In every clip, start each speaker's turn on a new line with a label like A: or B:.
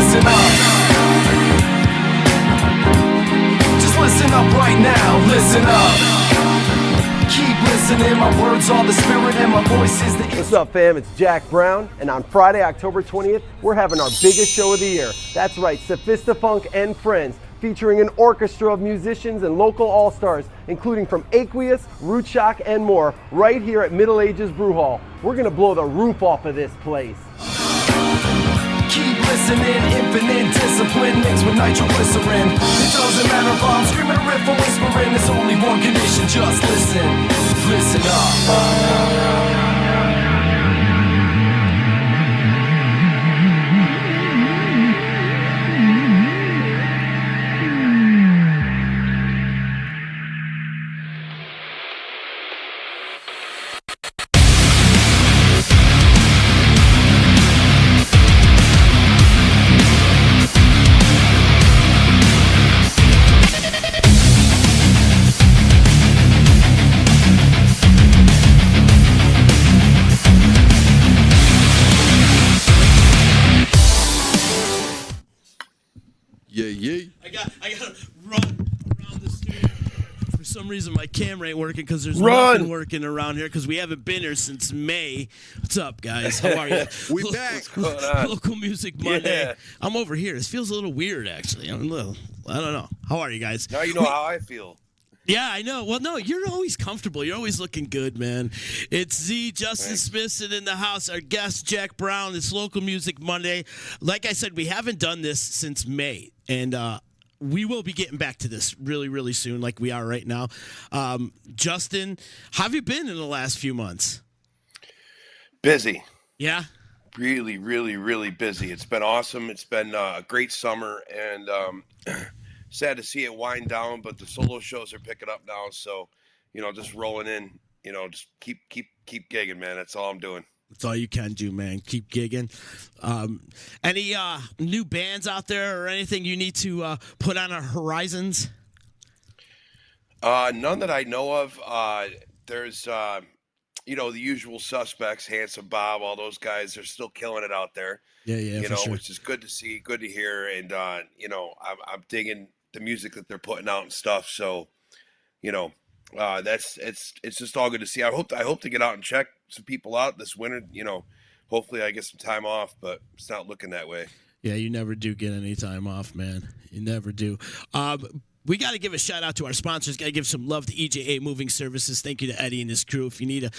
A: listen up. Just listen up right now, listen up. Keep listening, my words are the spirit and my voice is the...
B: What's up, fam? It's Jack Brown, and on Friday, October 20th, we're having our biggest show of the year. That's right, Sophistafunk and Friends, featuring an orchestra of musicians and local all-stars, including from Aqueous, Root Shock, and more, right here at Middle Ages Brew Hall. We're gonna blow the roof off of this place.
A: Keep listening, infinite discipline mixed with nitroglycerin. It doesn't matter if I'm screaming, riff, or whispering. There's only one condition, just listen. Listen up.
C: I gotta run around the studio. For some reason, my camera ain't working because there's nothing working around here because we haven't been here since May. What's up, guys? How are you?
D: We back.
C: What's going on? Local Music Monday.
D: Yeah.
C: I'm over here. This feels a little weird, actually. I don't know. How are you guys?
D: Now you know how I feel.
C: Yeah, I know. Well, no, you're always comfortable. You're always looking good, man. It's Z, Justin Smithson in the house. Our guest, Jack Brown. It's Local Music Monday. Like I said, we haven't done this since May, and we will be getting back to this really, really soon, like we are right now. Justin, how have you been in the last few months?
D: Busy.
C: Yeah?
D: Really, really, really busy. It's been awesome. It's been a great summer, and sad to see it wind down, but the solo shows are picking up now. So, just rolling in, just keep gigging, man. That's all I'm doing.
C: That's all you can do, man. Keep gigging. Any new bands out there or anything you need to put on our horizons?
D: None that I know of. There's, the usual suspects, Handsome Bob, all those guys are still killing it out there.
C: Yeah, for sure.
D: Which is good to see, good to hear. And, I'm digging the music that they're putting out and stuff. So, it's just all good to see. I hope to get out and check some people out this winter. Hopefully I get some time off, but it's not looking that way.
C: Yeah, you never do get any time off, man. You never do. We got to give a shout out to our sponsors. Got to give some love to EJA Moving Services. Thank you to Eddie and his crew. If you need a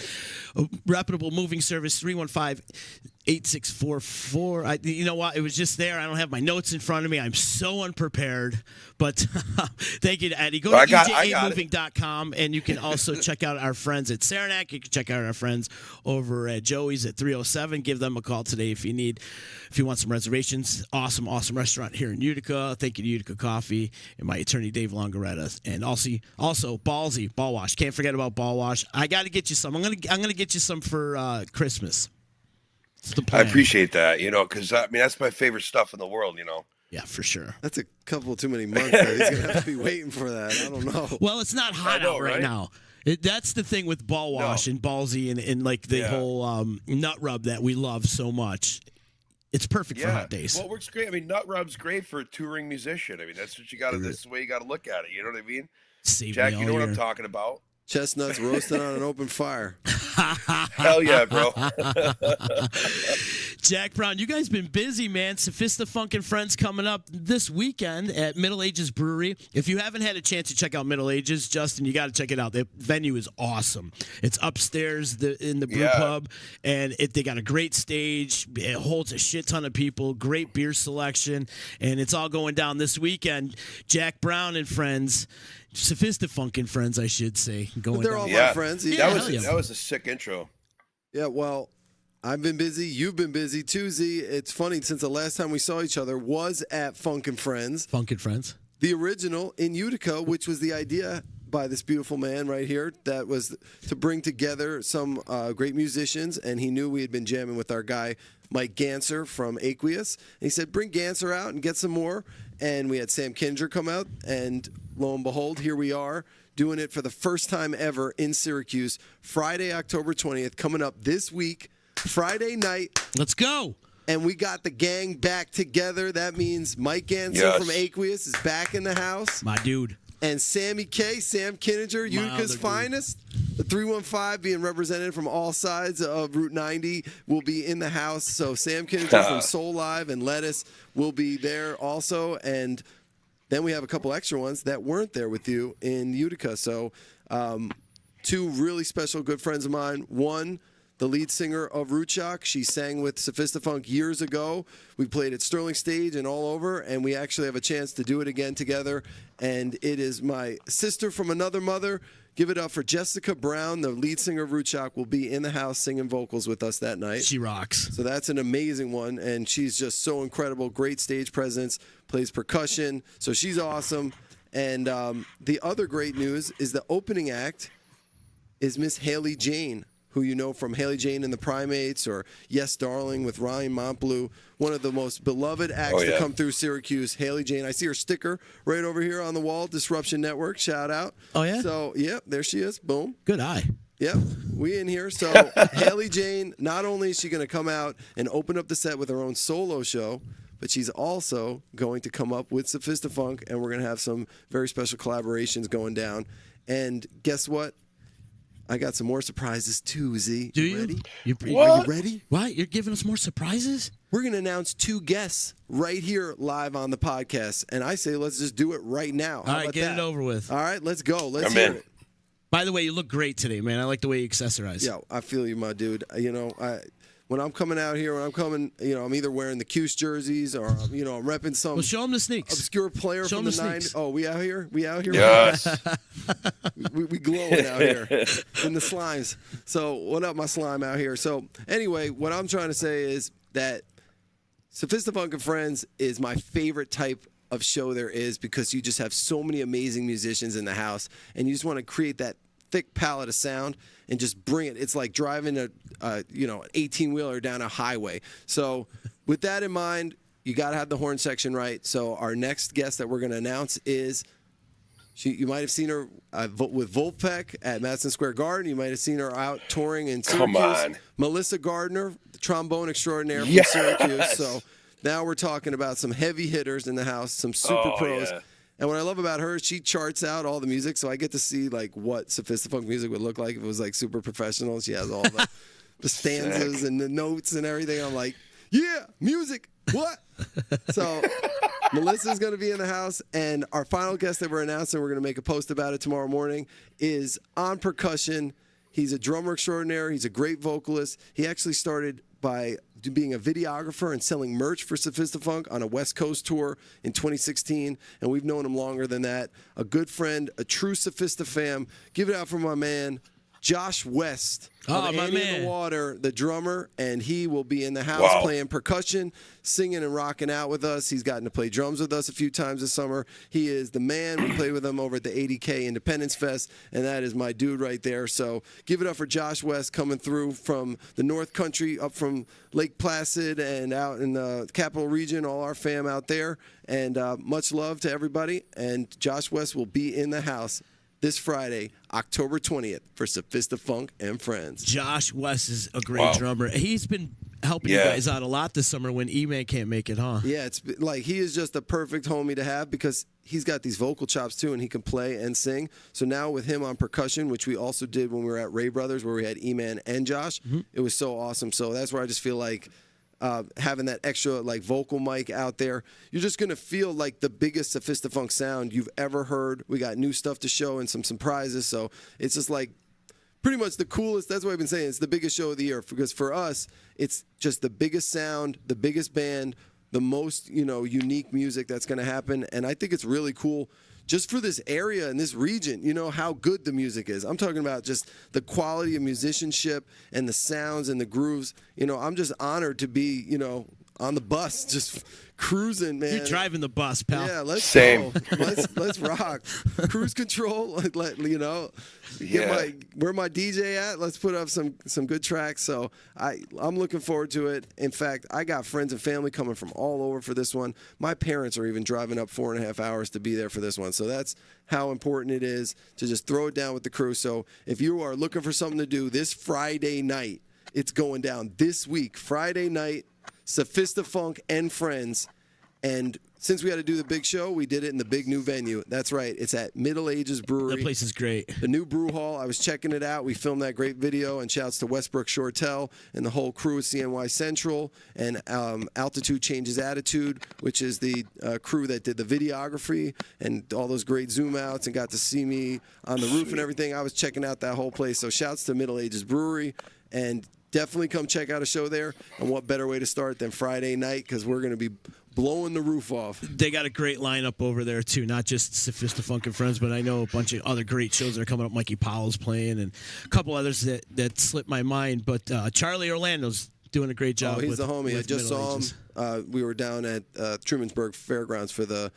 C: reputable moving service, 315-8644. You know what? It was just there. I don't have my notes in front of me. I'm so unprepared. But thank you to Eddie. Go to EJAmoving.com, and you can also check out our friends at Saranac. You can check out our friends over at Joey's at 307. Give them a call today if you want some reservations. Awesome restaurant here in Utica. Thank you to Utica Coffee and my attorney, Dave Longaretta. And also Ballsy, Ball Wash. Can't forget about Ball Wash. I got to get you some. I'm gonna get you some for Christmas.
D: I appreciate that, because that's my favorite stuff in the world,
C: Yeah, for sure.
E: That's a couple too many months. He's going to have to be waiting for that. I don't know.
C: Well, it's not hot out right now. That's the thing with Ball Wash and Ballsy and like the whole nut rub that we love so much. It's perfect for hot days.
D: Well, it works great. Nut rub's great for a touring musician. That's what you got to. That's the way you got to look at it. You know what I mean? Jack, you know what I'm talking about.
E: Chestnuts roasted on an open fire.
D: Hell yeah, bro.
C: Jack Brown, you guys been busy, man. Sophistafunk and Friends coming up this weekend at Middle Ages Brewery. If you haven't had a chance to check out Middle Ages, Justin, you got to check it out. The venue is awesome. It's upstairs in the brew pub, and they got a great stage. It holds a shit ton of people, great beer selection, and it's all going down this weekend. Jack Brown and Friends. Sophistafunk and Friends, I should say.
E: They're all my friends.
D: That was a sick intro.
E: Yeah, well, I've been busy. You've been busy too, Z. It's funny, since the last time we saw each other was at Funk and Friends.
C: Funk and Friends.
E: The original in Utica, which was the idea by this beautiful man right here, that was to bring together some great musicians, and he knew we had been jamming with our guy, Mike Ganser from Aqueous. And he said, bring Ganser out and get some more. And we had Sam Kindred come out, and lo and behold, here we are doing it for the first time ever in Syracuse, Friday, October 20th, coming up this week, Friday night.
C: Let's go.
E: And we got the gang back together. That means Mike Ganser from Aqueous is back in the house.
C: My dude.
E: And Sammy K, Sam Kinninger, Utica's finest. The 315 being represented from all sides of Route 90 will be in the house. So Sam Kinninger from Soul Live and Lettuce will be there also. And then we have a couple extra ones that weren't there with you in Utica. So two really special good friends of mine. One, the lead singer of Root Shock. She sang with Sophistafunk years ago. We played at Sterling Stage and all over, and we actually have a chance to do it again together. And it is my sister from another mother. Give it up for Jessica Brown, the lead singer of Root Shock, will be in the house singing vocals with us that night.
C: She rocks.
E: So that's an amazing one, and she's just so incredible. Great stage presence, plays percussion, so she's awesome. And the other great news is the opening act is Miss Haley Jane, who you know from Haley Jane and the Primates or Yes Darling with Ryan Montbleu, one of the most beloved acts to come through Syracuse. Haley Jane, I see her sticker right over here on the wall, Disruption Network, shout out.
C: Oh, yeah?
E: So, yeah, there she is, boom.
C: Good eye.
E: Yep, we in here. So Haley Jane, not only is she going to come out and open up the set with her own solo show, but she's also going to come up with Sophistafunk, and we're going to have some very special collaborations going down. And guess what? I got some more surprises too, Z.
C: Do you?
E: Ready?
C: Are
E: you ready?
C: What? You're giving us more surprises?
E: We're going to announce two guests right here live on the podcast. And I say let's just do it right now.
C: All right, get it over with.
E: All right, let's go. Let's hear it.
C: By the way, you look great today, man. I like the way you accessorize.
E: Yeah, I feel you, my dude. You know, when I'm coming out here, I'm either wearing the Cuse jerseys or, I'm repping some.
C: Well, show them the sneaks.
E: Obscure player from the 90s. Oh, we out here? We out here?
D: Yes.
E: we glowing out here in the slimes. So what up, my slime out here? So anyway, what I'm trying to say is that Sophistafunk and Friends is my favorite type of show there is because you just have so many amazing musicians in the house, and you just want to create that thick palette of sound and just bring it. It's like driving an 18-wheeler down a highway. So with that in mind, you got to have the horn section right. So our next guest that we're going to announce is, you might have seen her with Volpec at Madison Square Garden. You might have seen her out touring in Syracuse.
D: Come on.
E: Melissa Gardner, the trombone extraordinaire from Syracuse. So now we're talking about some heavy hitters in the house, some super pros. Yeah. And what I love about her, she charts out all the music, so I get to see like what Sophistafunk music would look like if it was like super professional. She has all the stanzas and the notes and everything. I'm like, yeah, music, what? So Melissa's going to be in the house, and our final guest that we're announcing, we're going to make a post about it tomorrow morning, is on percussion. He's a drummer extraordinaire. He's a great vocalist. He actually started by being a videographer and selling merch for Sophistafunk on a West Coast tour in 2016, and we've known him longer than that. A good friend, a true Sophistafam. Give it out for my man, Josh West.
C: Oh, my
E: Annie
C: man.
E: in the Water, the drummer, and he will be in the house playing percussion, singing and rocking out with us. He's gotten to play drums with us a few times this summer. He is the man. We played with him over at the 80K Independence Fest, and that is my dude right there. So give it up for Josh West coming through from the North Country, up from Lake Placid and out in the Capital Region, all our fam out there. And much love to everybody. And Josh West will be in the house this Friday, October 20th, for Sophistafunk and Friends.
C: Josh West is a great drummer. He's been helping you guys out a lot this summer when E-Man can't make it, huh?
E: Yeah, it's like he is just a perfect homie to have because he's got these vocal chops too, and he can play and sing. So now with him on percussion, which we also did when we were at Ray Brothers, where we had E-Man and Josh, it was so awesome. So that's where I just feel like having that extra like vocal mic out there, you're just gonna feel like the biggest Sophistafunk sound you've ever heard. We got new stuff to show and some surprises, so it's just like pretty much the coolest. That's what I've been saying. It's the biggest show of the year because for us, it's just the biggest sound, the biggest band, the most unique music that's gonna happen, and I think it's really cool. Just for this area and this region, how good the music is. I'm talking about just the quality of musicianship and the sounds and the grooves. I'm just honored to be, on the bus, just cruising, man.
C: You're driving the bus, pal.
E: Yeah, let's
D: go.
E: Let's rock. Cruise control. Where my DJ at? Let's put up some good tracks. So I'm looking forward to it. In fact, I got friends and family coming from all over for this one. My parents are even driving up 4.5 hours to be there for this one. So that's how important it is to just throw it down with the crew. So if you are looking for something to do this Friday night, It's going down this week, Friday night, Sophistafunk and Friends. And since we had to do the big show, we did it in the big new venue. That's right. It's at Middle Ages Brewery.
C: That place is great.
E: The new brew hall. I was checking it out. We filmed that great video. And shouts to Westbrook Shortell and the whole crew at CNY Central and Altitude Changes Attitude, which is the crew that did the videography and all those great zoom outs and got to see me on the roof and everything. I was checking out that whole place. So shouts to Middle Ages Brewery. And definitely come check out a show there. And what better way to start than Friday night, because we're going to be blowing the roof off.
C: They got a great lineup over there, too. Not just Sophistafunk and Friends, but I know a bunch of other great shows that are coming up. Mikey Powell's playing and a couple others that slipped my mind. But Charlie Orlando's doing a great job.
E: Oh, he's
C: with,
E: the homie. I just saw
C: Ages.
E: him. We were down at Trumansburg Fairgrounds for the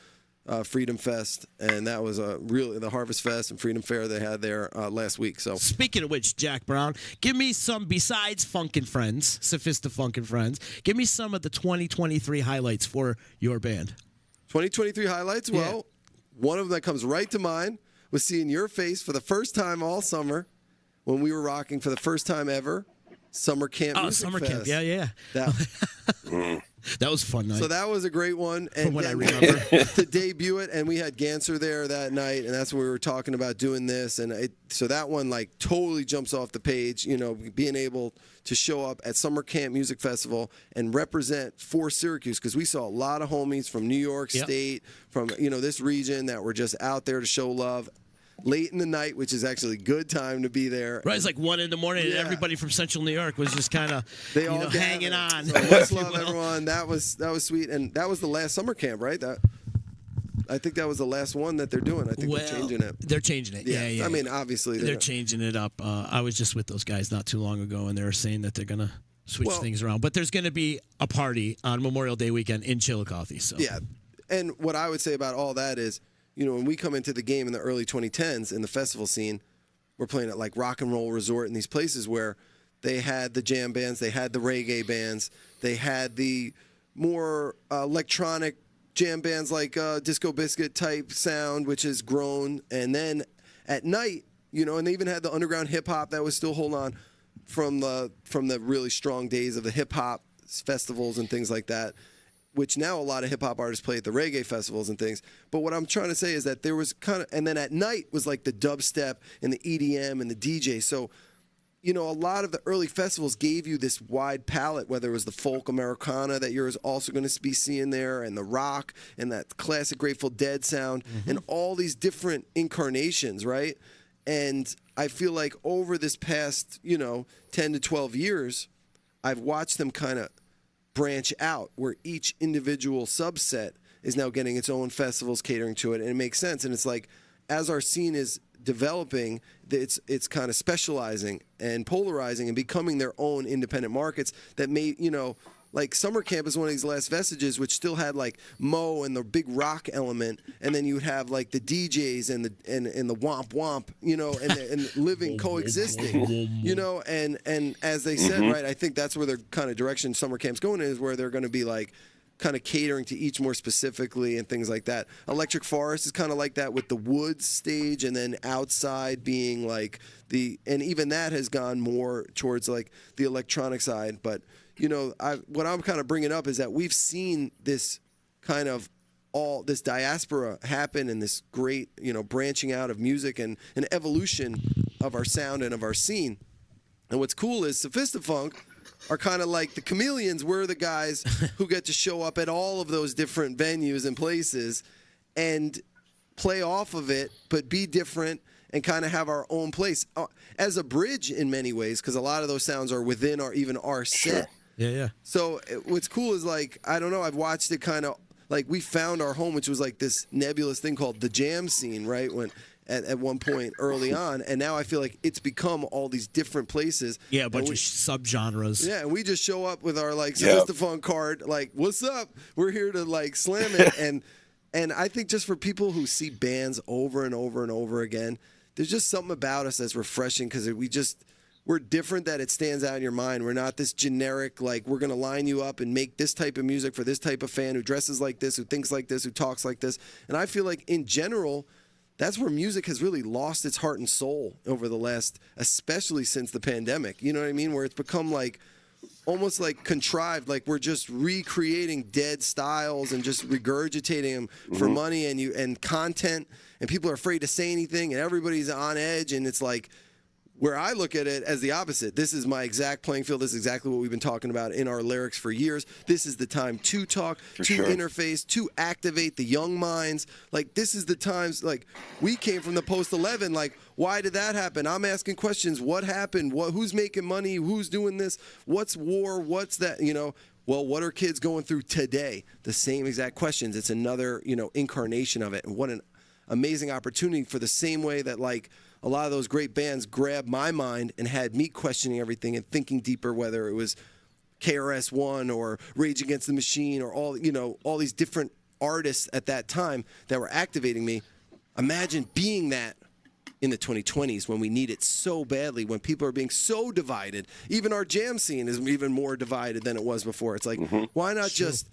E: Freedom Fest, and that was really the Harvest Fest and Freedom Fair they had there last week. So,
C: speaking of which, Jack Brown, give me some, besides Funk and Friends, Sophistafunk and Friends, give me some of the 2023 highlights for your band.
E: 2023 highlights? Well, one of them that comes right to mind was seeing your face for the first time all summer when we were rocking for the first time ever Summer Camp Music
C: Summer
E: Fest.
C: Camp, yeah. That was a fun night.
E: So that was a great one. And
C: from what I remember.
E: To debut it, and we had Ganser there that night, and that's when we were talking about doing this. And so that one like totally jumps off the page, being able to show up at Summer Camp Music Festival and represent for Syracuse, because we saw a lot of homies from New York State, from this region that were just out there to show love. Late in the night, which is actually a good time to be there.
C: Right, it's like 1 a.m, and everybody from Central New York was just kind of hanging on.
E: So much love, everyone. That was sweet, and that was the last summer camp, right? I think that was the last one that they're doing. I think they're changing it.
C: They're changing it. Yeah.
E: I mean, obviously
C: they're changing it up. I was just with those guys not too long ago, and they were saying that they're gonna switch things around. But there's gonna be a party on Memorial Day weekend in Chillicothe. So
E: yeah, and what I would say about all that is, when we come into the game in the early 2010s in the festival scene, we're playing at like Rock and Roll Resort and these places where they had the jam bands, they had the reggae bands, they had the more electronic jam bands like Disco Biscuit type sound, which has grown. And then at night, and they even had the underground hip hop that was still holding on from the really strong days of the hip hop festivals and things like that, which now a lot of hip-hop artists play at the reggae festivals and things. But what I'm trying to say is that there was and then at night was like the dubstep and the EDM and the DJ. So, a lot of the early festivals gave you this wide palette, whether it was the folk Americana that you're also going to be seeing there, and the rock, and that classic Grateful Dead sound, and all these different incarnations, right? And I feel like over this past, 10 to 12 years, I've watched them kind of branch out, where each individual subset is now getting its own festivals catering to it, and it makes sense. And it's like, as our scene is developing, it's kind of specializing and polarizing and becoming their own independent markets that may, like Summer Camp is one of these last vestiges, which still had like Mo and the big rock element, and then you would have like the DJs and the womp womp, and living coexisting, and as they said, right, I think that's where their kind of direction Summer Camp's going in, is where they're going to be like kind of catering to each more specifically and things like that. Electric Forest is kind of like that with the Woods stage, and then outside being like and even that has gone more towards like the electronic side, but. What I'm kind of bringing up is that we've seen this kind of all this diaspora happen, and this great, branching out of music and an evolution of our sound and of our scene. And what's cool is Sophistafunk are kind of like the chameleons. We're the guys who get to show up at all of those different venues and places and play off of it, but be different and kind of have our own place as a bridge in many ways, because a lot of those sounds are within our set.
C: Yeah.
E: So what's cool is like, I don't know, I've watched it kind of like we found our home, which was like this nebulous thing called the jam scene, right? When at one point early on, and now I feel like it's become all these different places.
C: Yeah, a bunch of subgenres.
E: Yeah, and we just show up with our like Sophistafunk card, like, what's up? We're here to like slam it. And I think just for people who see bands over and over and over again, there's just something about us that's refreshing, because we're different, that it stands out in your mind. We're not this generic, like, we're going to line you up and make this type of music for this type of fan who dresses like this, who thinks like this, who talks like this. And I feel like in general, that's where music has really lost its heart and soul over the last, especially since the pandemic. You know what I mean? Where it's become like almost like contrived, like we're just recreating dead styles and just regurgitating them for money and content, and people are afraid to say anything, and everybody's on edge, and it's like, where I look at it as the opposite. This is my exact playing field. This is exactly what we've been talking about in our lyrics for years. This is the time to talk, interface, to activate the young minds. Like, this is the times, like, we came from the post-11, like, why did that happen? I'm asking questions. What happened? Who's making money? Who's doing this? What's war? What's that? You know, well, what are kids going through today? The same exact questions. It's another, you know, incarnation of it. And what an amazing opportunity, for the same way that, like, a lot of those great bands grabbed my mind and had me questioning everything and thinking deeper, whether it was KRS-One or Rage Against the Machine or all these different artists at that time that were activating me. Imagine being that in the 2020s, when we need it so badly, when people are being so divided. Even our jam scene is even more divided than it was before. It's like, why not just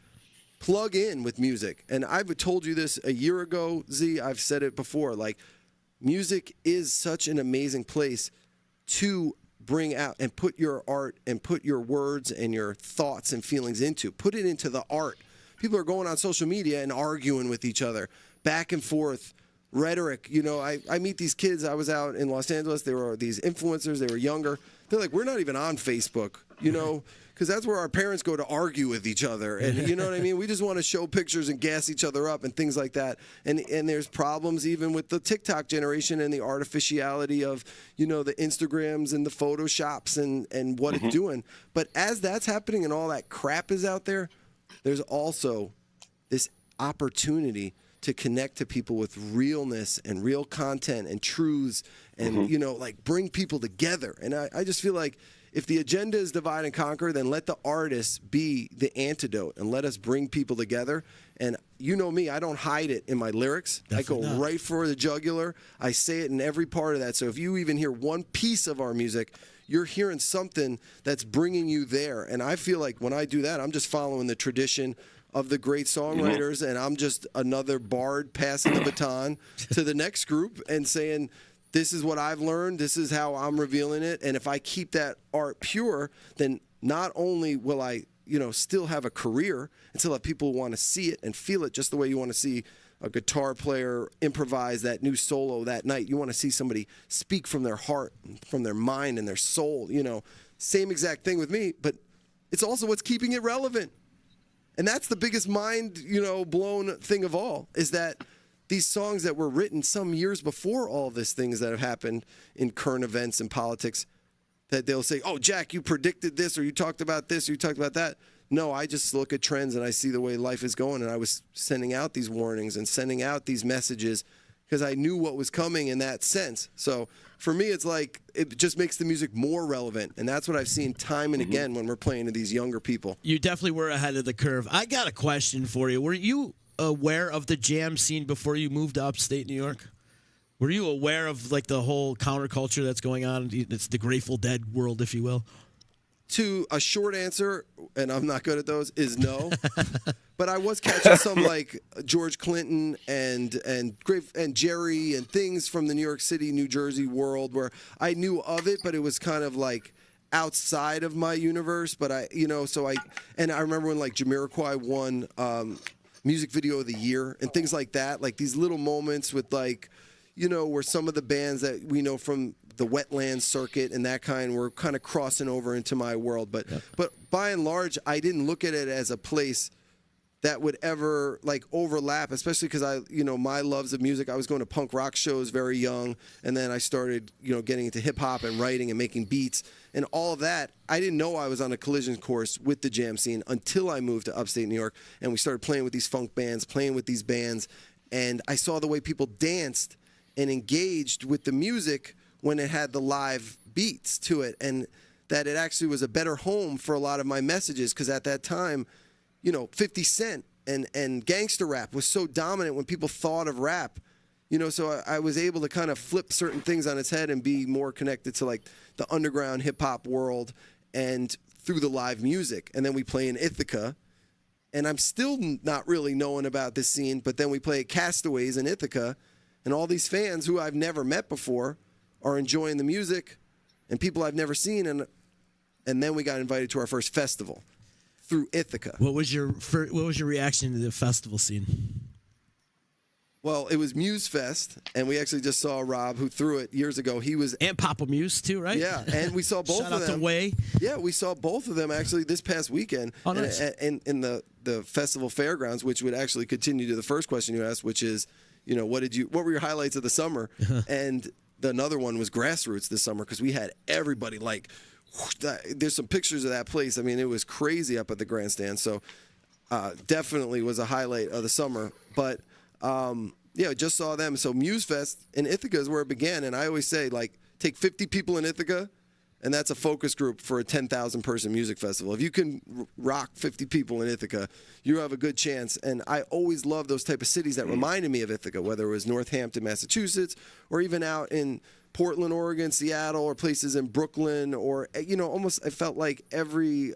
E: plug in with music? And I've told you this a year ago, Z. I've said it before. Like, music is such an amazing place to bring out and put your art and put your words and your thoughts and feelings into. Put it into the art. People are going on social media and arguing with each other, back and forth, rhetoric. You know, I meet these kids. I was out in Los Angeles. They were these influencers. They were younger. They're like, we're not even on Facebook, you know, because that's where our parents go to argue with each other. And you know what I mean? We just want to show pictures and gas each other up and things like that. And there's problems even with the TikTok generation and the artificiality of, you know, the Instagrams and the Photoshops and what it's doing. But as that's happening and all that crap is out there, there's also this opportunity to connect to people with realness and real content and truths and, you know, like, bring people together. And I just feel like, if the agenda is divide and conquer, then let the artists be the antidote and let us bring people together. And you know me, I don't hide it in my lyrics.
C: Definitely
E: I go
C: not.
E: right for the jugular. I say it in every part of that. So if you even hear one piece of our music, you're hearing something that's bringing you there. And I feel like when I do that, I'm just following the tradition of the great songwriters, and I'm just another bard passing the baton to the next group and saying, this is what I've learned, this is how I'm revealing it. And if I keep that art pure, then not only will I, you know, still have a career and still have people want to see it and feel it just the way you want to see a guitar player improvise that new solo that night. You want to see somebody speak from their heart, from their mind and their soul, you know. Same exact thing with me, but it's also what's keeping it relevant. And that's the biggest mind, you know, blown thing of all, is that these songs that were written some years before all these things that have happened in current events and politics, that they'll say, oh, Jack, you predicted this, or you talked about this, or you talked about that. No, I just look at trends and I see the way life is going, and I was sending out these warnings and sending out these messages because I knew what was coming in that sense. So for me, it's like, it just makes the music more relevant, and that's what I've seen time and again when we're playing to these younger people.
C: You definitely were ahead of the curve. I got a question for you. Were you aware of the jam scene before you moved to upstate New York? Were you aware of, like, the whole counterculture that's going on? It's the Grateful Dead world, if you will.
E: To a short answer, and I'm not good at those, is no. But I was catching some, like, George Clinton and Jerry and things from the New York City, New Jersey world where I knew of it, but it was kind of like outside of my universe. But I remember when, like, Jamiroquai won Music Video of the Year and things like that, like these little moments with, like, you know, where some of the bands that we know from the Wetlands circuit and that kind were kind of crossing over into my world. But by and large, I didn't look at it as a place that would ever, like, overlap, especially because my loves of music. I was going to punk rock shows very young, and then I started, you know, getting into hip hop and writing and making beats and all of that. I didn't know I was on a collision course with the jam scene until I moved to upstate New York, and we started playing with these funk bands, playing with these bands, and I saw the way people danced and engaged with the music when it had the live beats to it, and that it actually was a better home for a lot of my messages, because at that time, you know, 50 Cent and gangster rap was so dominant when people thought of rap, you know, so I was able to kind of flip certain things on its head and be more connected to, like, the underground hip-hop world and through the live music. And then we play in Ithaca, and I'm still not really knowing about this scene, but then we play at Castaways in Ithaca, And all these fans who I've never met before are enjoying the music, and people I've never seen. And then we got invited to our first festival through Ithaca.
C: What was your reaction to the festival scene?
E: Well, it was Muse Fest, and we actually just saw Rob, who threw it years ago. He was
C: and Papa Muse too, right?
E: Yeah, and we saw both
C: Shout
E: of them.
C: out to Way.
E: Yeah, we saw both of them actually this past weekend.
C: Oh, nice.
E: In the festival fairgrounds, which would actually continue to the first question you asked, which is, what were your highlights of the summer? And another one was Grassroots this summer, because we had everybody like. There's some pictures of that place. I mean, it was crazy up at the grandstand. So definitely was a highlight of the summer. But yeah, just saw them. So Muse Fest in Ithaca is where it began. And I always say, like, take 50 people in Ithaca, and that's a focus group for a 10,000 person music festival. If you can rock 50 people in Ithaca, you have a good chance. And I always love those type of cities that reminded me of Ithaca, whether it was Northampton, Massachusetts, or even out in Portland, Oregon, Seattle, or places in Brooklyn, or almost I felt like every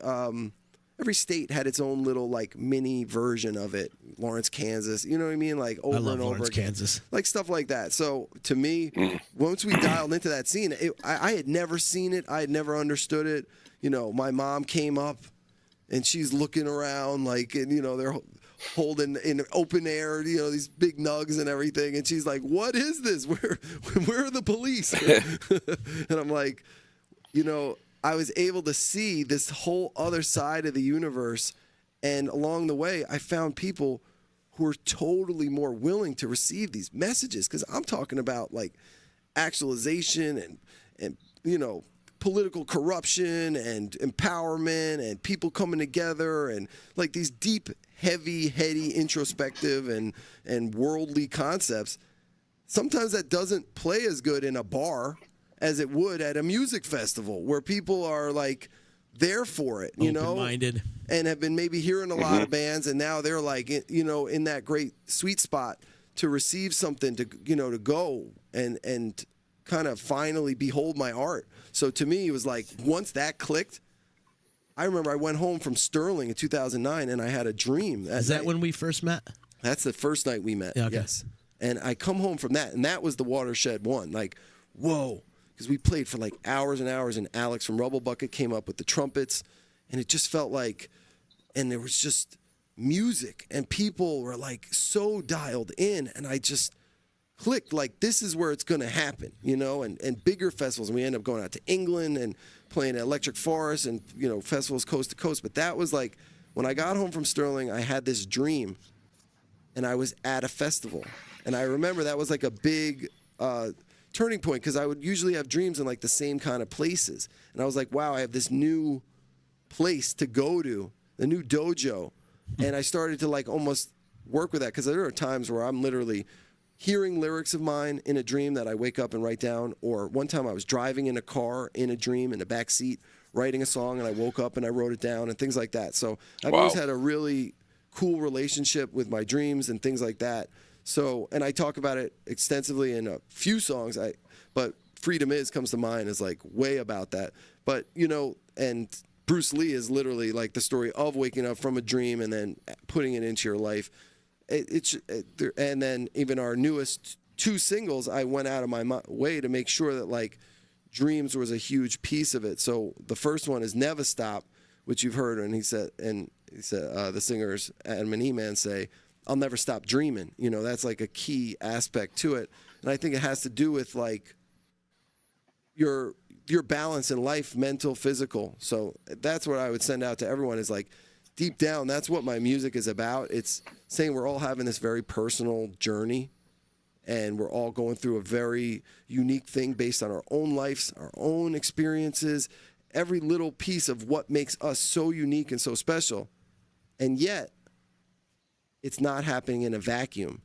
E: state had its own little like mini version of it. Lawrence, Kansas, you know what I mean? Like over
C: I love
E: and over
C: Lawrence,
E: again.
C: Kansas.
E: Like stuff like that. So to me, once we dialed into that scene, I had never seen it. I had never understood it. My mom came up and she's looking around like, and they're holding in open air, these big nugs and everything. And she's like, what is this? Where are the police? And I'm like, I was able to see this whole other side of the universe. And along the way, I found people who are totally more willing to receive these messages. Because I'm talking about like actualization and political corruption and empowerment and people coming together and like these deep, heavy, heady, introspective and worldly concepts. Sometimes that doesn't play as good in a bar as it would at a music festival where people are like there for it,
C: Open-minded.
E: and have been maybe hearing a lot of bands, and now they're like, in that great sweet spot to receive something to go and kind of finally behold my art. So to me, it was like once that clicked, I remember I went home from Sterling in 2009 and I had a dream.
C: Is that when we first met?
E: That's the first night we met.
C: Yeah, okay.
E: Yes. And I come home from that, and that was the watershed one. Like, whoa. Because we played for like hours and hours, and Alex from Rubble Bucket came up with the trumpets, and it just felt like, and there was just music, and people were like so dialed in, and I just clicked like this is where it's going to happen, and bigger festivals. And we ended up going out to England and playing at Electric Forest and, festivals coast to coast. But that was like when I got home from Sterling, I had this dream, and I was at a festival. And I remember that was like a big turning point, because I would usually have dreams in like the same kind of places. And I was like, wow, I have this new place to go to, the new dojo. And I started to like almost work with that, because there are times where I'm literally hearing lyrics of mine in a dream that I wake up and write down. Or one time I was driving in a car in a dream in the back seat, writing a song, and I woke up and I wrote it down and things like that. So I've always had a really cool relationship with my dreams and things like that. So, and I talk about it extensively in a few songs. But Freedom Is comes to mind as like way about that. But, and Bruce Lee is literally like the story of waking up from a dream and then putting it into your life. And then even our newest two singles, I went out of my way to make sure that like dreams was a huge piece of it. So the first one is Never Stop, which you've heard, and he said the singers Adam and E-Man say, I'll never stop dreaming. That's like a key aspect to it. And I think it has to do with like your balance in life, mental, physical. So that's what I would send out to everyone is like, deep down, that's what my music is about. It's saying we're all having this very personal journey, and we're all going through a very unique thing based on our own lives, our own experiences, every little piece of what makes us so unique and so special. And yet, it's not happening in a vacuum.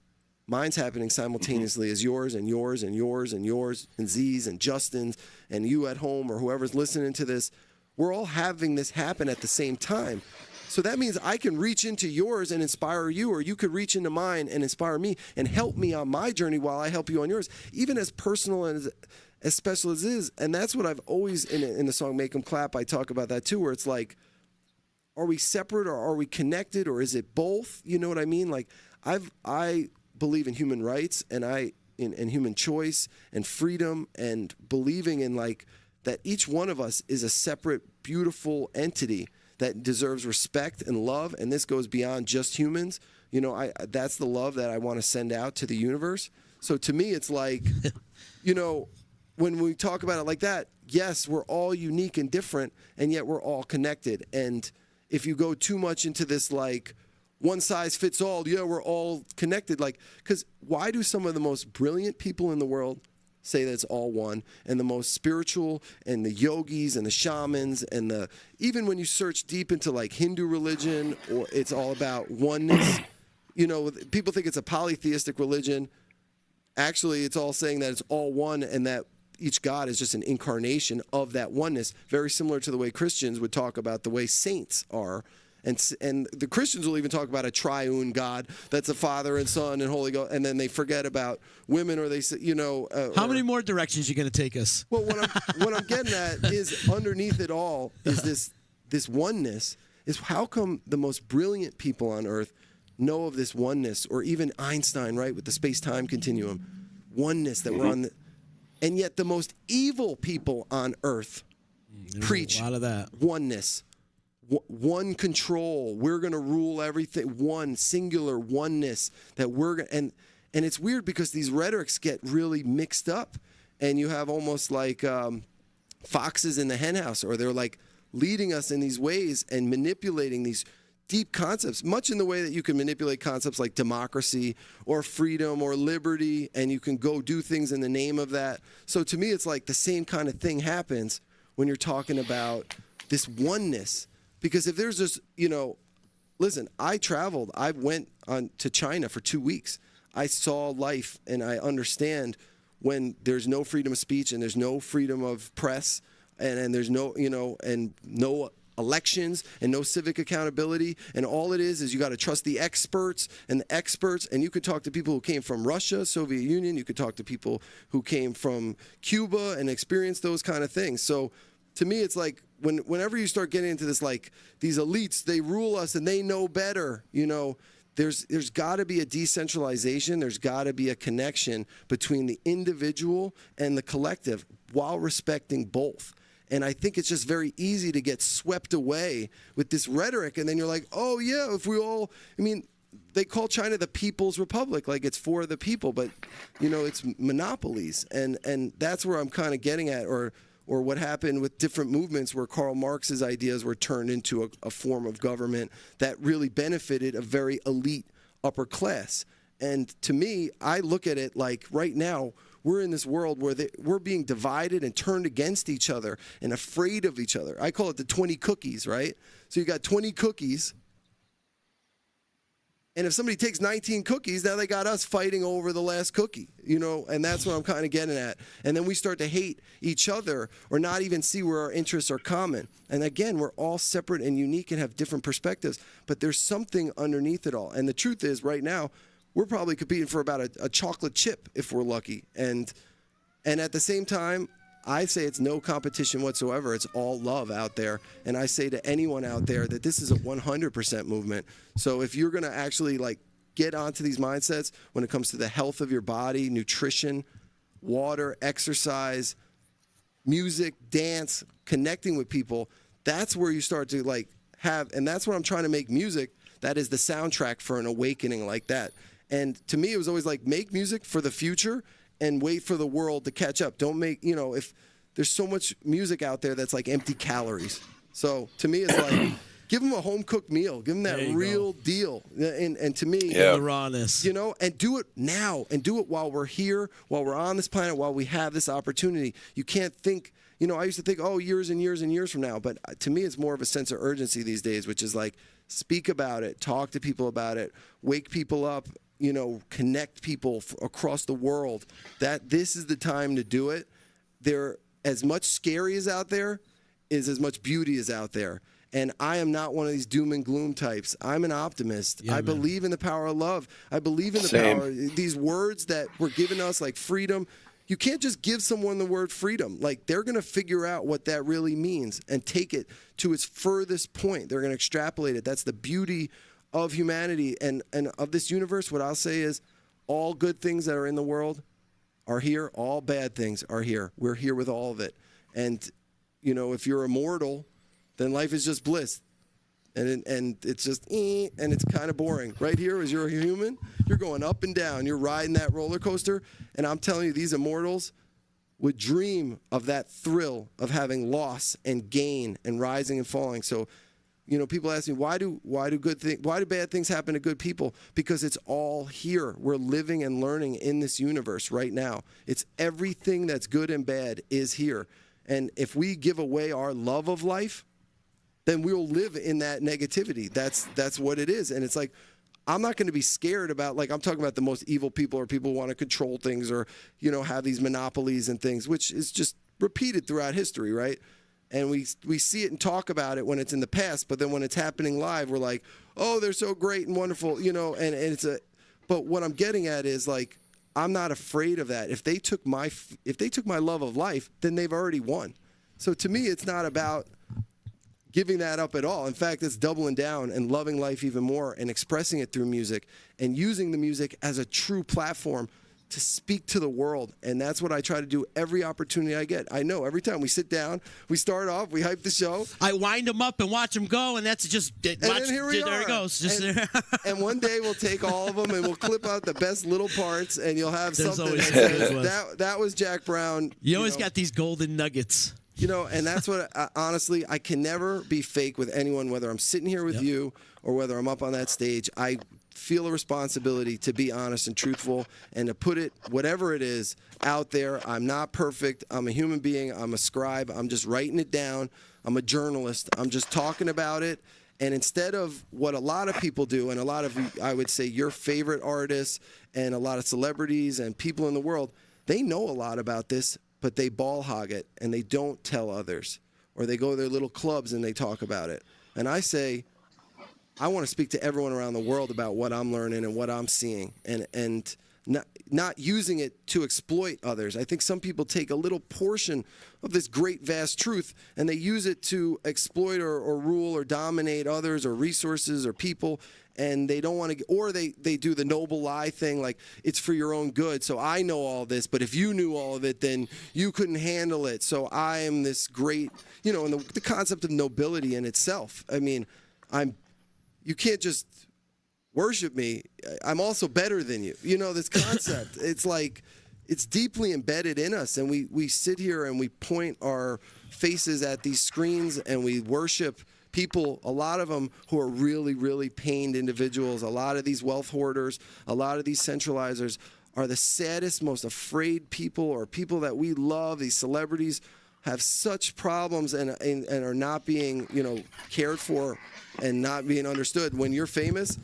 E: Mine's happening simultaneously as yours and yours and yours and yours and Z's and Justin's and you at home or whoever's listening to this. We're all having this happen at the same time. So that means I can reach into yours and inspire you, or you could reach into mine and inspire me and help me on my journey while I help you on yours, even as personal and as special as it is. And that's what I've always, in the song Make 'Em Clap, I talk about that too, where it's like, are we separate or are we connected, or is it both? You know what I mean? Like I believe in human rights, and I and human choice and freedom and believing in like that each one of us is a separate, beautiful entity that deserves respect and love. And this goes beyond just humans. You know, that's the love that I want to send out to the universe. So to me, it's like, you know, when we talk about it like that, yes, we're all unique and different, and yet we're all connected. And if you go too much into this, like, one size fits all, yeah, we're all connected. Like, because why do some of the most brilliant people in the world say that it's all one, and the most spiritual and the yogis and the shamans and the, even when you search deep into like Hindu religion, or it's all about oneness. You know, people think it's a polytheistic religion. Actually, it's all saying that it's all one, and that each God is just an incarnation of that oneness, very similar to the way Christians would talk about the way saints are. And the Christians will even talk about a triune God that's a Father and Son and Holy Ghost, and then they forget about women, or they say, you know.
C: How many more directions are you going to take us?
E: Well, what I'm getting at is underneath it all is this oneness. Is how come the most brilliant people on earth know of this oneness, or even Einstein, right, with the space-time continuum, oneness that we're on, and yet the most evil people on earth preach
C: a lot of that
E: oneness. One control, we're going to rule everything, one singular oneness that we're going, and it's weird because these rhetorics get really mixed up, and you have almost like foxes in the henhouse, or they're like leading us in these ways and manipulating these deep concepts, much in the way that you can manipulate concepts like democracy or freedom or liberty, and you can go do things in the name of that. So to me, it's like the same kind of thing happens when you're talking about this oneness. Because if there's this, you know, listen, I traveled. I went to China for 2 weeks. I saw life, and I understand when there's no freedom of speech and there's no freedom of press, and there's no, you know, and no elections and no civic accountability. And all it is you got to trust the experts, and you could talk to people who came from Russia, Soviet Union. You could talk to people who came from Cuba and experienced those kind of things. So to me, it's like, whenever you start getting into this, like these elites, they rule us and they know better, you know, there's got to be a decentralization. There's got to be a connection between the individual and the collective while respecting both. And I think it's just very easy to get swept away with this rhetoric. And then you're like, oh, yeah, if we all, I mean, they call China the People's Republic, like it's for the people, but, you know, it's monopolies. And that's where I'm kind of getting at, or what happened with different movements where Karl Marx's ideas were turned into a form of government that really benefited a very elite upper class. And to me, I look at it like right now, we're in this world where we're being divided and turned against each other and afraid of each other. I call it the 20 cookies, right? So you got 20 cookies. And if somebody takes 19 cookies, now they got us fighting over the last cookie, you know, and that's what I'm kind of getting at. And then we start to hate each other or not even see where our interests are common. And again, we're all separate and unique and have different perspectives, but there's something underneath it all. And the truth is, right now, we're probably competing for about a chocolate chip if we're lucky. And at the same time, I say it's no competition whatsoever. It's all love out there. And I say to anyone out there that this is a 100% movement. So if you're going to actually like get onto these mindsets when it comes to the health of your body, nutrition, water, exercise, music, dance, connecting with people, that's where you start to like have, and that's what I'm trying to make music. That is the soundtrack for an awakening like that. And to me, it was always like, make music for the future and wait for the world to catch up. Don't make, you know, if there's so much music out there that's like empty calories. So to me, it's like, give them a home cooked meal. Give them that real deal. And to me,
C: the rawness,
E: you know, and do it now and do it while we're here, while we're on this planet, while we have this opportunity. You can't think, you know, I used to think, oh, years and years and years from now. But to me, it's more of a sense of urgency these days, which is like, speak about it, talk to people about it, wake people up, you know, connect people across the world, that this is the time to do it. There, as much scary as out there, is as much beauty as out there. And I am not one of these doom and gloom types. I'm an optimist. I believe in the power of love. I believe in the power. These words that were given us, like freedom, you can't just give someone the word freedom. Like, they're going to figure out what that really means and take it to its furthest point. They're going to extrapolate it. That's the beauty of humanity and of this universe. What I'll say is, all good things that are in the world are here. All bad things are here. We're here with all of it. And, you know, if you're immortal, then life is just bliss. And it's just, and it's kind of boring. Right here, as you're a human, you're going up and down. You're riding that roller coaster. And I'm telling you, these immortals would dream of that thrill of having loss and gain and rising and falling. So, you know, people ask me, why do bad things happen to good people? Because it's all here. We're living and learning in this universe right now. It's everything that's good and bad is here. And if we give away our love of life, then we'll live in that negativity. That's what it is. And it's like, I'm not going to be scared about, like, I'm talking about the most evil people or people who want to control things or, you know, have these monopolies and things, which is just repeated throughout history, right? And we see it and talk about it when it's in the past, but then when it's happening live, we're like, oh, they're so great and wonderful, you know, and it's but what I'm getting at is, like, I'm not afraid of that. If they took my love of life, then they've already won. So to me, it's not about giving that up at all. In fact, it's doubling down and loving life even more and expressing it through music and using the music as a true platform to speak to the world. And that's what I try to do every opportunity I get. I know every time we sit down, we start off, we hype the show.
C: I wind them up and watch them go, and that's just
E: and then here we
C: there
E: are.
C: it goes. Just
E: and one day we'll take all of them and we'll clip out the best little parts, and you'll have
C: There's
E: something
C: always
E: that was Jack Brown.
C: You always got these golden nuggets.
E: You know, and that's what, honestly, I can never be fake with anyone, whether I'm sitting here with you or whether I'm up on that stage. I feel a responsibility to be honest and truthful and to put it, whatever it is, out there. I'm not perfect. I'm a human being. I'm a scribe. I'm just writing it down. I'm a journalist. I'm just talking about it. And instead of what a lot of people do, and a lot of, I would say, your favorite artists and a lot of celebrities and people in the world, they know a lot about this, but they ball hog it and they don't tell others, or they go to their little clubs and they talk about it. And I say, I want to speak to everyone around the world about what I'm learning and what I'm seeing, and not using it to exploit others. I think some people take a little portion of this great vast truth and they use it to exploit or rule or dominate others or resources or people. And they don't want to, or they do the noble lie thing, like, it's for your own good. So I know all this, but if you knew all of it, then you couldn't handle it. So I am this great, you know, and the concept of nobility in itself. I mean, you can't just worship me. I'm also better than you. You know, this concept. It's like, it's deeply embedded in us. And we sit here and we point our faces at these screens and we worship people, a lot of them who are really, really pained individuals. A lot of these wealth hoarders, a lot of these centralizers are the saddest, most afraid people, or people that we love. These celebrities have such problems and are not being, you know, cared for and not being understood. When you're famous,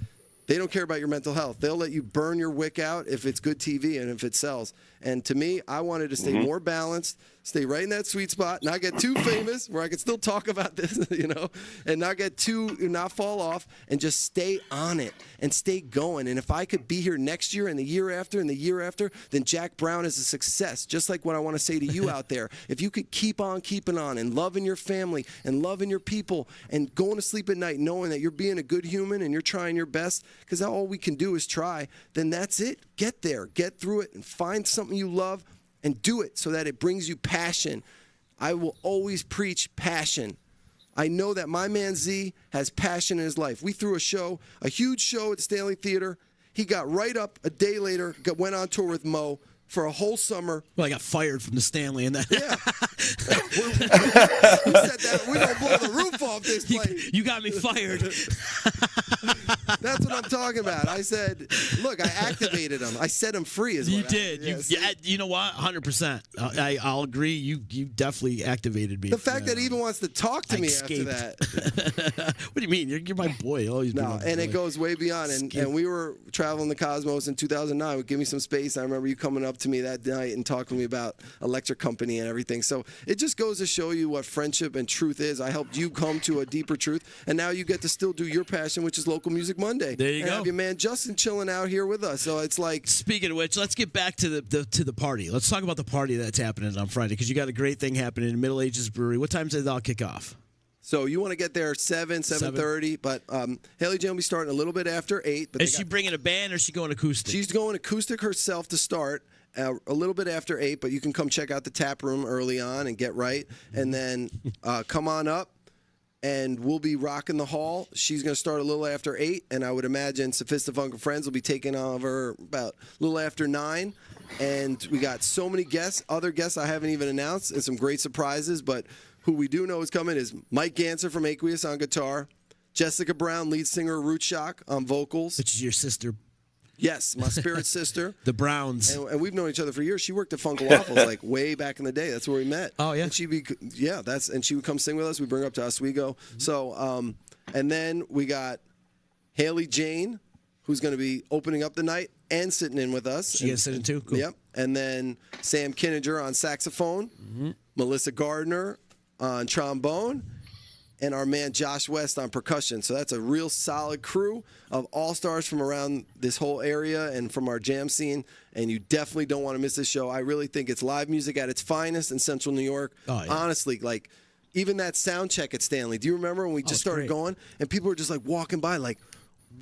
E: they don't care about your mental health. They'll let you burn your wick out if it's good TV and if it sells. And to me, I wanted to stay more balanced, stay right in that sweet spot, not get too famous where I could still talk about this, you know, and not fall off, and just stay on it and stay going. And if I could be here next year and the year after and the year after, then Jack Brown is a success. Just like what I want to say to you out there. If you could keep on keeping on and loving your family and loving your people and going to sleep at night knowing that you're being a good human and you're trying your best, because all we can do is try, then that's it. Get there, get through it, and find something you love and do it so that it brings you passion. I will always preach passion. I know that my man Z has passion in his life. We threw a huge show at the Stanley Theater. He got right up a day later, went on tour with Mo for a whole summer.
C: Well, I got fired from the Stanley and that.
E: Yeah. We said that we're going to blow the roof off this place.
C: You got me fired.
E: That's what I'm talking about. I said, look, I activated him. I set him free.
C: You did. You know what? 100%. I'll agree. You definitely activated me.
E: The fact that he even wants to talk to me
C: escaped.
E: after that.
C: What do you mean? You're my boy. Always been my boy.
E: And it goes way beyond. And we were traveling the cosmos in 2009. Give me some space. I remember you coming up to me that night and talking to me about electric company and everything. So it just goes to show you what friendship and truth is. I helped you come to a deeper truth, and now you get to still do your passion, which is Local Music Monday.
C: There you go.
E: Have your man Justin chilling out here with us. So it's like.
C: Speaking of which, let's get back to the party. Let's talk about the party that's happening on Friday, because you got a great thing happening in Middle Ages Brewery. What time does it all kick off?
E: So you want to get there 7:30, but Haley Jane will be starting a little bit after 8. But
C: is she bringing a band, or is she going acoustic?
E: She's going acoustic herself to start, a little bit after 8, but you can come check out the tap room early on and get right. And then come on up, and we'll be rocking the hall. She's going to start a little after 8, and I would imagine Sophistafunk and Friends will be taking over about a little after 9. And we got so many guests, other guests I haven't even announced, and some great surprises. But who we do know is coming is Mike Ganser from Aqueous on guitar, Jessica Brown, lead singer of Root Shock on vocals.
C: Which is your sister.
E: Yes, my spirit sister.
C: The Browns.
E: And we've known each other for years. She worked at Funko Waffles like way back in the day. That's where we met.
C: Oh, yeah?
E: And she would come sing with us. We bring her up to Oswego. Mm-hmm. So, and then we got Haley Jane, who's going to be opening up the night and sitting in with us.
C: She gets sitting too? Cool.
E: Yep. And then Sam Kinninger on saxophone, Melissa Gardner on trombone, and our man Josh West on percussion. So that's a real solid crew of all-stars from around this whole area and from our jam scene, and you definitely don't want to miss this show. I really think it's live music at its finest in Central New York.
C: Oh, yeah.
E: Honestly, like, even that sound check at Stanley, do you remember when we just started going, and people were just like walking by like,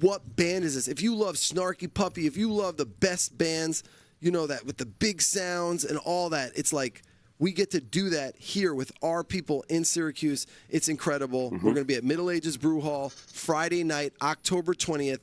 E: what band is this? If you love Snarky Puppy, if you love the best bands, you know, that with the big sounds and all that, it's like, we get to do that here with our people in Syracuse. It's incredible. We're going to be at Middle Ages Brew Hall Friday night, October 20th.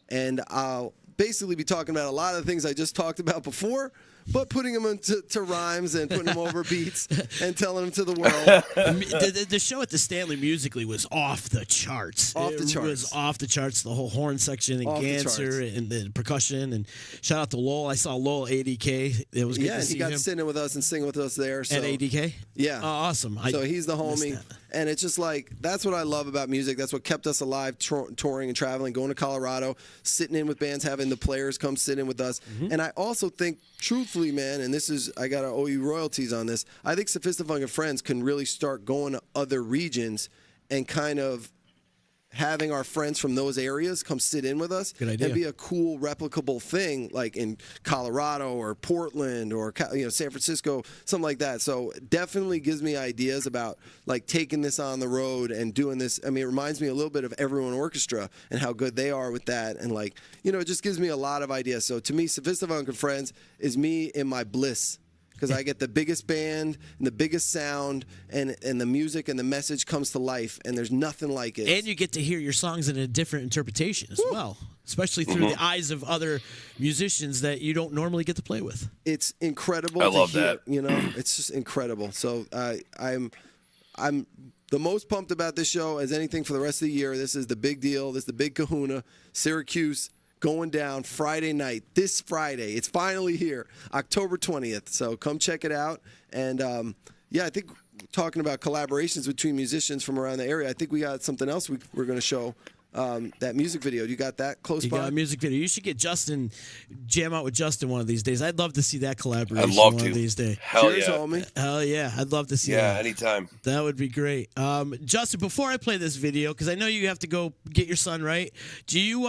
E: And I'll basically be talking about a lot of the things I just talked about before, but putting them into rhymes and putting them over beats and telling them to the world.
C: The show at the Stanley Musically was off the charts.
E: Off the charts.
C: It was off the charts. The whole horn section and Ganser and the percussion. And shout out to Lowell. I saw Lowell ADK. It was good to see
E: he got
C: him.
E: to sit in with us and sing with us there. So.
C: At ADK?
E: Yeah.
C: Oh, awesome.
E: So he's the homie. And it's just like, that's what I love about music. That's what kept us alive, touring and traveling, going to Colorado, sitting in with bands, having the players come sit in with us. And I also think, truthfully, man, and this is, I got to owe you royalties on this, I think Sophistafunk and Friends can really start going to other regions and kind of having our friends from those areas come sit in with us.
C: Good idea.
E: And be a cool, replicable thing, like in Colorado or Portland or San Francisco, something like that. So definitely gives me ideas about like taking this on the road and doing this. I mean, it reminds me a little bit of Everyone Orchestra and how good they are with that. And like, it just gives me a lot of ideas. So to me, Sophistafunk and Friends is me in my bliss. Because I get the biggest band and the biggest sound, and the music and the message comes to life, and there's nothing like it.
C: And you get to hear your songs in a different interpretation as well, especially through the eyes of other musicians that you don't normally get to play with.
E: It's incredible.
D: I love
E: hear,
D: that.
E: It's just incredible. So I'm the most pumped about this show as anything for the rest of the year. This is the big deal. This is the big kahuna. Syracuse. Going down Friday night, this Friday. It's finally here, October 20th. So come check it out. And, I think talking about collaborations between musicians from around the area, I think we got something else we're going to show, that music video. You got that close by?
C: You got a music video. You should get Justin, jam out with Justin one of these days. I'd love to see that collaboration one of these days.
D: Hell
E: Cheers,
D: yeah.
E: homie.
C: Hell yeah. I'd love to see that.
D: Yeah, anytime.
C: That would be great. Justin, before I play this video, because I know you have to go get your son right, do you...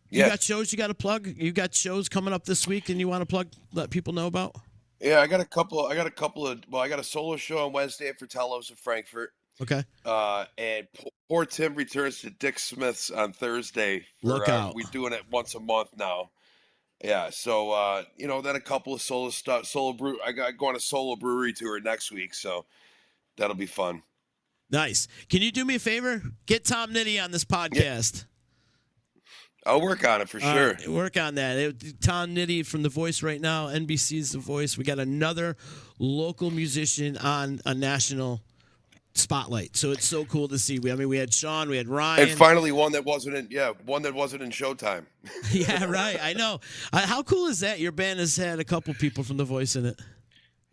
C: You got shows you got to plug? You got shows coming up this week and you want to plug, let people know about?
D: Yeah, I got a couple of, I got a solo show on Wednesday for Telos in Frankfurt.
C: Okay.
D: And poor Tim returns to Dick Smith's on Thursday.
C: Look out.
D: We're doing it once a month now. Yeah, so, then a couple of solo stuff, I got going on a solo brewery tour next week, so that'll be fun.
C: Nice. Can you do me a favor? Get Tom Nitty on this podcast.
D: Yeah. I'll work on it for sure.
C: Work on that. Tom Nitty from The Voice right now. NBC's The Voice. We got another local musician on a national spotlight. So it's so cool to see. We had Sean, we had Ryan.
D: And finally one that wasn't in Showtime.
C: Yeah, right. I know. How cool is that? Your band has had a couple people from The Voice in it.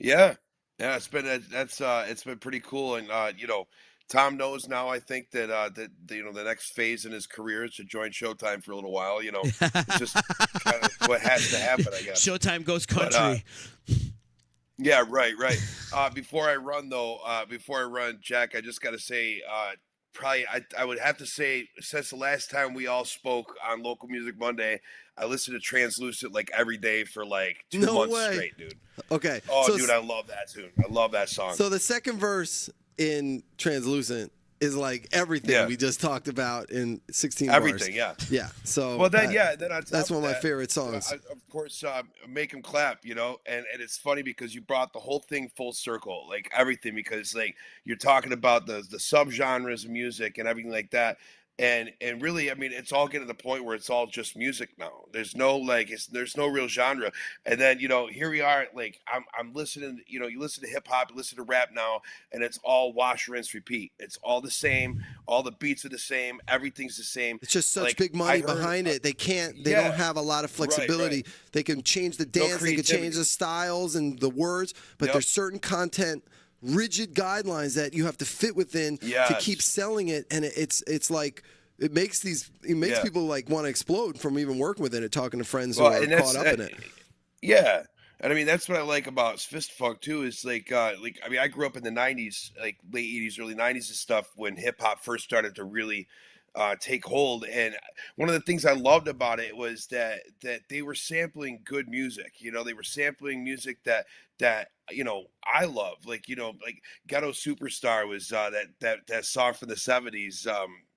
D: Yeah. Yeah, it's been pretty cool. And Tom knows now, I think, that the next phase in his career is to join Showtime for a little while. It's just kind of what has to happen, I guess.
C: Showtime goes country.
D: Yeah, right. Before I run, Jack, I just got to say, probably I would have to say, since the last time we all spoke on Local Music Monday, I listened to Translucent like every day for like 2 months straight, dude.
E: Okay.
D: Oh, dude, I love that tune. I love that song.
E: So the second verse in Translucent is like everything we just talked about in 16 bars.
D: Everything, yeah.
E: Yeah. So
D: well, then
E: that's one of my favorite songs.
D: Of course, Make 'Em Clap, and it's funny because you brought the whole thing full circle, like everything, because like you're talking about the subgenres of music and everything like that. And really, I mean, it's all getting to the point where it's all just music now. There's no there's no real genre. And then here we are. Like I'm listening. You listen to hip hop, you listen to rap now, and it's all wash, rinse, repeat. It's all the same. All the beats are the same. Everything's the same.
E: It's just such big money behind it. They can't. They don't have a lot of flexibility. Right. They can change the dance. They can change the styles and the words, but there's certain content. Rigid guidelines that you have to fit within to keep selling it, and it's like it makes people like want to explode from even working within it, talking to friends who are caught up in it.
D: Yeah, and I mean that's what I like about Sophistafunk too. Is I mean I grew up in the '90s, like late '80s, early '90s and stuff when hip hop first started to really take hold. And one of the things I loved about it was that they were sampling good music. They were sampling music that I love. Like Ghetto Superstar was that song from the '70s.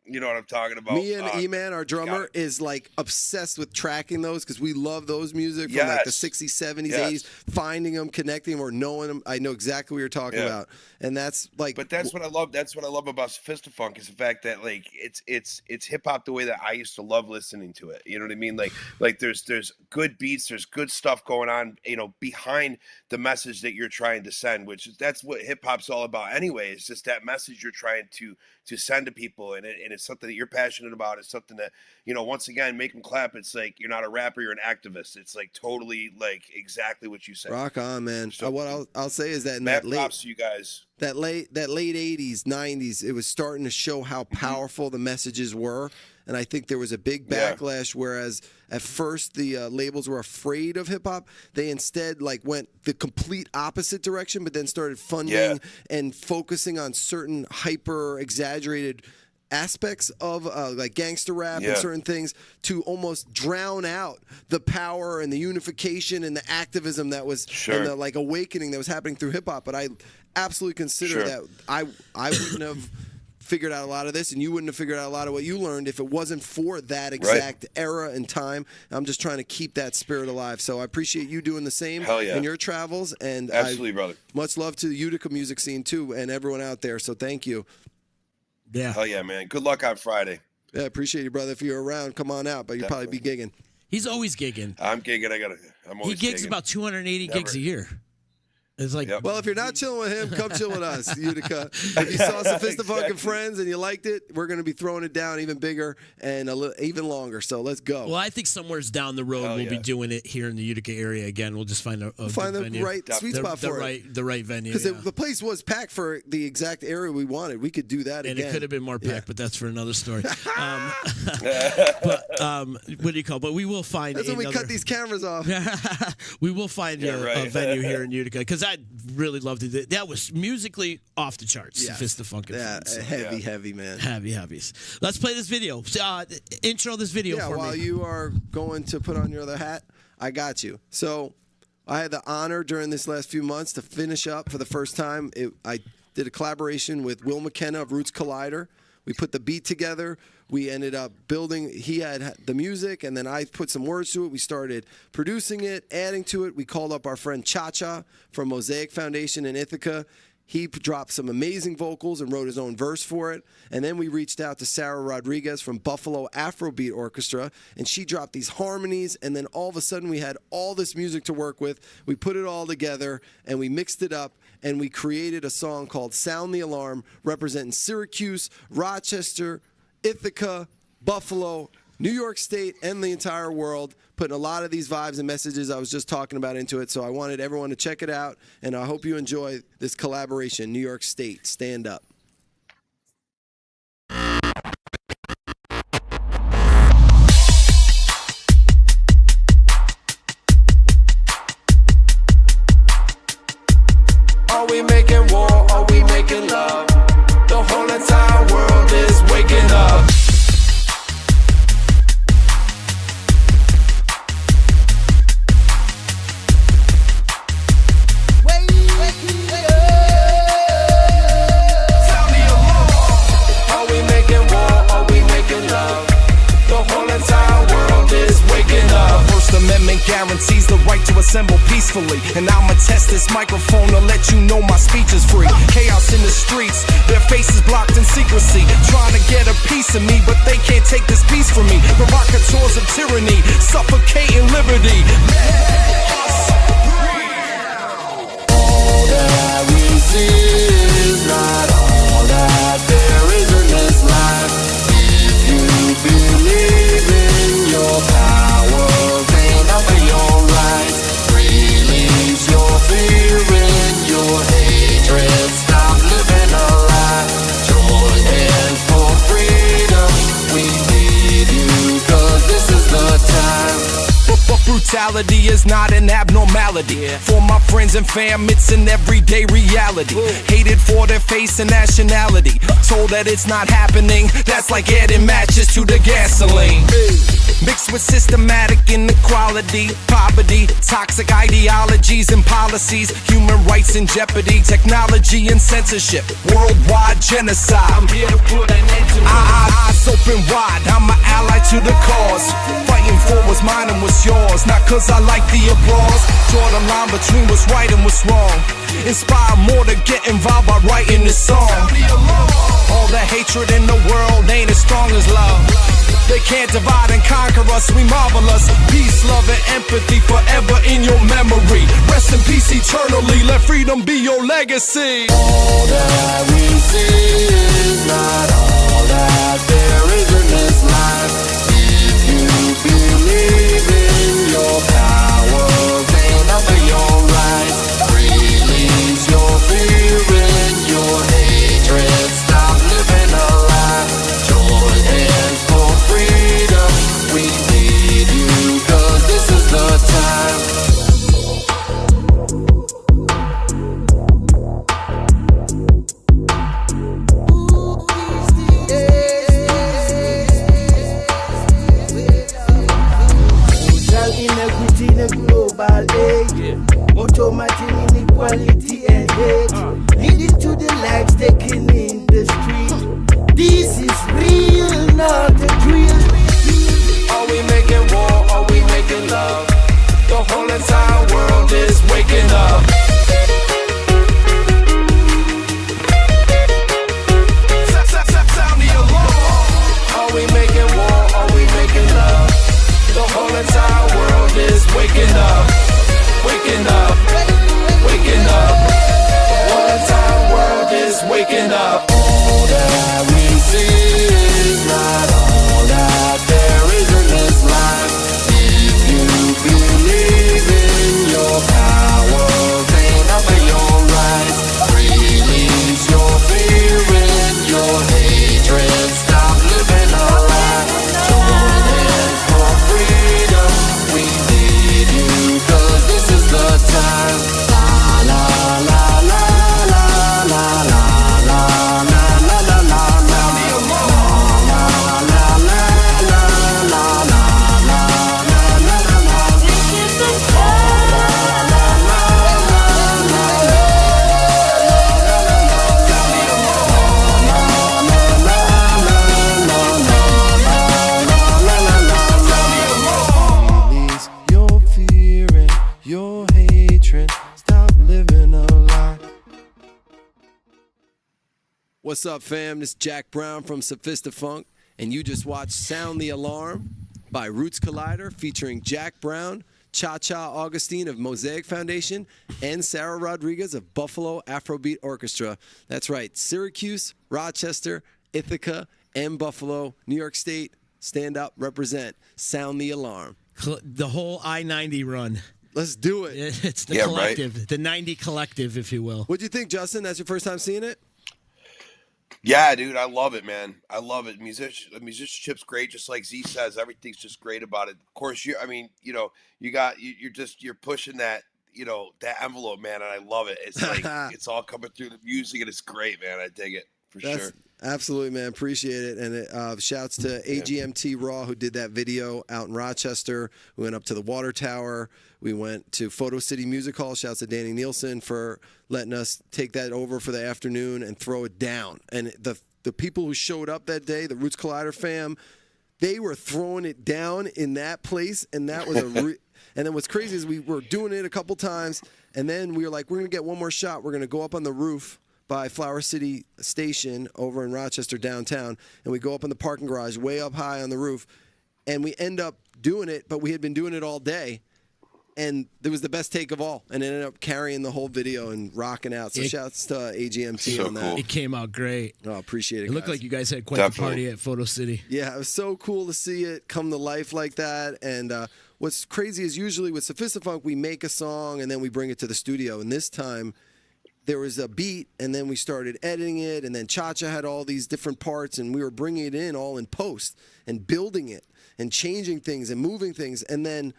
D: You know what I'm talking about?
E: Me and E-Man, our drummer, is like obsessed with tracking those because we love those music from like the 60s, 70s, 80s, finding them, connecting them, or knowing them. I know exactly what you're talking about. And that's like.
D: But that's what I love. That's what I love about Sophistafunk is the fact that like it's hip hop the way that I used to love listening to it. You know what I mean? Like there's good beats, there's good stuff going on, behind the message that you're trying to send, that's what hip hop's all about anyway. It's just that message you're trying to send to people, and it's something that you're passionate about. It's something that once again, Make 'Em Clap. It's like you're not a rapper, you're an activist. It's like totally like exactly what you said.
E: Rock on, man. So, what I'll say is that in
D: that props to you guys.
E: That late 80s, 90s, it was starting to show how powerful the messages were. And I think there was a big backlash, whereas at first the labels were afraid of hip-hop. They instead went the complete opposite direction, but then started funding and focusing on certain hyper-exaggerated aspects of like gangster rap and certain things to almost drown out the power and the unification and the activism that was and the awakening that was happening through hip-hop. But I absolutely consider that I wouldn't have figured out a lot of this, and you wouldn't have figured out a lot of what you learned if it wasn't for that exact era and time. I'm just trying to keep that spirit alive. So I appreciate you doing the same in your travels. And
D: absolutely, brother.
E: Much love to the Utica music scene too, and everyone out there. So thank you.
C: Yeah.
D: Hell yeah, man. Good luck on Friday.
E: Yeah, appreciate you, brother. If you're around, come on out. But you'll probably be gigging.
C: He's always gigging.
D: I'm gigging. I'm always
C: He gigs
D: gigging.
C: about 280 gigs a year. It's like,
E: well, if you're not chilling with him, come chill with us, Utica. If you saw Sophistafunk and Friends and you liked it, we're going to be throwing it down even bigger and even longer. So let's go.
C: Well, I think somewhere's down the road we'll be doing it here in the Utica area again. We'll just find a
E: find the
C: venue.
E: right sweet spot for it.
C: The right venue.
E: Because the place was packed for the exact area we wanted. We could do that again.
C: And it could have been more packed, but that's for another story. But what do you call it? But we will find
E: That's when we cut these cameras off.
C: We will find a venue here in Utica because I really loved it. That was musically off the charts. Sophistafunk.
E: Heavy, man.
C: Heavies. Let's play this video. Intro this video for me.
E: While you are going to put on your other hat, I got you. So I had the honor during this last few months to finish up for the first time. I did a collaboration with Will McKenna of Roots Collider. We put the beat together. We ended up building. He had the music, and then I put some words to it. We started producing it, adding to it. We called up our friend Cha-Cha from Mosaic Foundation in Ithaca. He dropped some amazing vocals and wrote his own verse for it. And then we reached out to Sarah Rodriguez from Buffalo Afrobeat Orchestra, and she dropped these harmonies. And then all of a sudden, we had all this music to work with. We put it all together, and we mixed it up. And we created a song called Sound the Alarm, representing Syracuse, Rochester, Ithaca, Buffalo, New York State, and the entire world, putting a lot of these vibes and messages I was just talking about into it. So I wanted everyone to check it out, and I hope you enjoy this collaboration, New York State. Stand up.
A: Are we making war? Are we making love? The whole entire world is waking up. to assemble peacefully. And I'ma test this microphone to let you know my speech is free. Chaos in the streets, their faces blocked in secrecy, trying to get a piece of me, but they can't take this piece from me. Provocateurs of tyranny, suffocating liberty. Let us breathe.
F: All that we see is not all that there is in this life. If you believe in your power, stand up for your rights. Release your fear and your hatred. Stop living a lie. Join hands for freedom. We need you, 'cause this is the time.
A: But brutality is not an abnormality. For my friends and fam, it's an everyday reality. Hated for their face and nationality. Told that it's not happening. That's like adding matches to the gasoline. Mixed with systematic inequality, poverty, toxic ideologies and policies, human rights in jeopardy, technology and censorship, worldwide genocide. I'm here to put an end to it. Eyes open wide, I'm an ally to the cause. Fighting for what's mine and what's yours, not 'cause I like the applause. Draw the line between what's right and what's wrong. Inspire more to get involved by writing this song. All the hatred in the world ain't as strong as love. They can't divide and conquer us, we marvelous. Peace, love, and empathy forever in your memory. Rest in peace eternally, let freedom be your legacy.
F: All that we see is not all that there is in this life. If you believe in your power, stand up for your rights. Release your fear and your hatred. Stop living a lie. Join hands for freedom. We need you, 'cause this is the time.
G: Social inequity in a global age. Automatic inequality and hate. Leading to the lives taken in the street. This is real, not a drill.
A: Are we making war? Are we making love? The whole entire world is waking up. Sound the alarm. Are we making war? Are we making love? The whole entire world is waking up. Waking up. Waking up. The whole entire world is waking up.
F: All that we see is not all that there is in this life. If you believe in your power, stand up for your rights. Release your fear and your hatred. Stop living a lie. Join hands for freedom. We need you, 'cause this is the time. La la la la la la la la la la la. Release your fear and your hatred. Stop living a lie.
E: What's up, fam? This is Jack Brown from Sophistafunk, and you just watched Sound the Alarm by Roots Collider featuring Jack Brown, Cha-Cha Augustine of Mosaic Foundation, and Sarah Rodriguez of Buffalo Afrobeat Orchestra. That's right, Syracuse, Rochester, Ithaca, and Buffalo, New York State. Stand up, represent, sound the alarm.
C: The whole I-90 run.
E: Let's do it.
C: It's the
D: Yeah,
C: collective, the 90 collective, if you will.
E: What'd you think, Justin? That's your first time seeing it?
D: Yeah, dude, I love it, man. I love it. Musicianship's great, just like Z says. Everything's just great about it. Of course, you're pushing that, that envelope, man, and I love it. It's like it's all coming through the music, and it's great, man. I dig it for sure.
E: Absolutely, man. Appreciate it. And shouts to AGMT Raw, who did that video out in Rochester. We went up to the Water Tower. We went to Photo City Music Hall. Shouts to Danny Nielsen for letting us take that over for the afternoon and throw it down. And the people who showed up that day, the Roots Collider fam, they were throwing it down in that place, and that was and then what's crazy is we were doing it a couple times, and then we were like, we're going to get one more shot. We're going to go up on the roof by Flower City Station over in Rochester downtown, and we go up in the parking garage way up high on the roof, and we end up doing it, but we had been doing it all day, and it was the best take of all, and it ended up carrying the whole video and rocking out. So shouts to AGMT on that.
D: Cool.
C: It came out great.
E: Oh, appreciate it.
C: It looked
E: guys.
C: like you guys had quite the party at Photo City.
E: Yeah, it was so cool to see it come to life like that. And what's crazy is usually with Sophistafunk, we make a song and then we bring it to the studio. And this time, there was a beat, and then we started editing it, and then Cha-Cha had all these different parts, and we were bringing it in all in post and building it and changing things and moving things. And then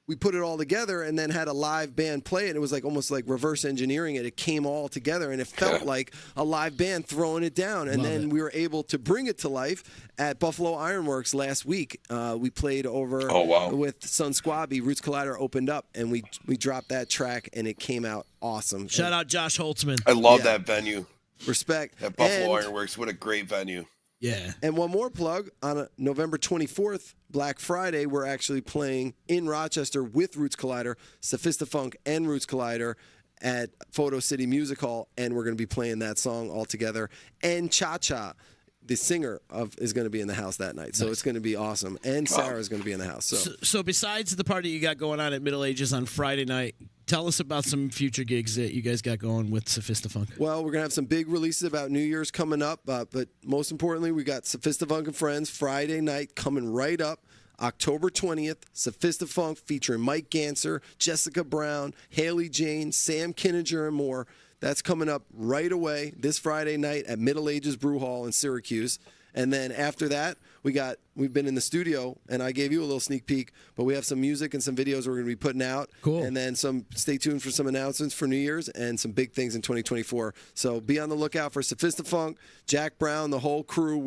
E: we put it all together and then had a live band play it. It was like almost like reverse engineering it. It came all together, and it felt like a live band throwing it down. And then we were able to bring it to life at Buffalo Ironworks last week. We played over with Sun Squabby. Roots Collider opened up, and we dropped that track, and it came out awesome.
C: Shout out Josh Holtzman.
D: I love that venue.
E: Respect.
D: At Buffalo Ironworks. What a great venue.
C: Yeah.
E: And one more plug, on November 24th, Black Friday, we're actually playing in Rochester with Roots Collider, Sophistafunk and Roots Collider at Photo City Music Hall, and we're going to be playing that song all together. And Cha-Cha, the singer is going to be in the house that night, so it's going to be awesome. And Sarah is going to be in the house.
C: So besides the party you got going on at Middle Ages on Friday night, tell us about some future gigs that you guys got going with Sophistafunk.
E: Well, we're going to have some big releases about New Year's coming up, but most importantly, we got Sophistafunk and Friends Friday night coming right up. October 20th, Sophistafunk featuring Mike Ganser, Jessica Brown, Haley Jane, Sam Kinninger, and more. That's coming up right away this Friday night at Middle Ages Brew Hall in Syracuse. And then after that, we've been in the studio, and I gave you a little sneak peek, but we have some music and some videos we're going to be putting out.
C: Cool.
E: And then stay tuned for some announcements for New Year's and some big things in 2024. So be on the lookout for Sophistafunk, Jack Brown, the whole crew.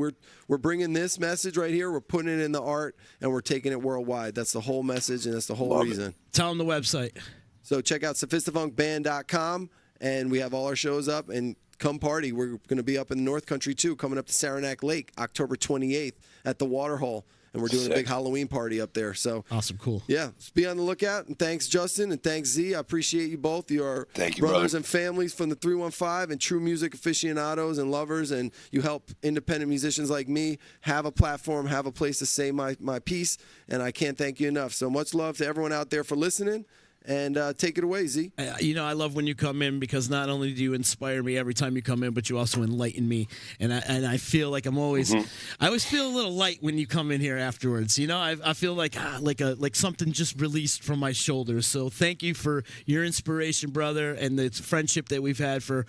E: We're bringing this message right here. We're putting it in the art, and we're taking it worldwide. That's the whole message, and that's the whole reason.
C: Tell them the website.
E: So check out sophistafunkband.com, and we have all our shows up, and come party. We're going to be up in the North Country, too, coming up to Saranac Lake, October 28th at the Waterhole. And we're doing a big Halloween party up there. So
C: awesome, cool.
E: Yeah, just be on the lookout. And thanks, Justin, and thanks, Z. I appreciate you both. You are brothers and families from the 315 and true music aficionados and lovers. And you help independent musicians like me have a platform, have a place to say my piece. And I can't thank you enough. So much love to everyone out there for listening. And take it away, Z.
C: I love when you come in, because not only do you inspire me every time you come in, but you also enlighten me. And I feel like I'm always, I always feel a little light when you come in here afterwards. You know, I feel like something just released from my shoulders. So thank you for your inspiration, brother, and the friendship that we've had for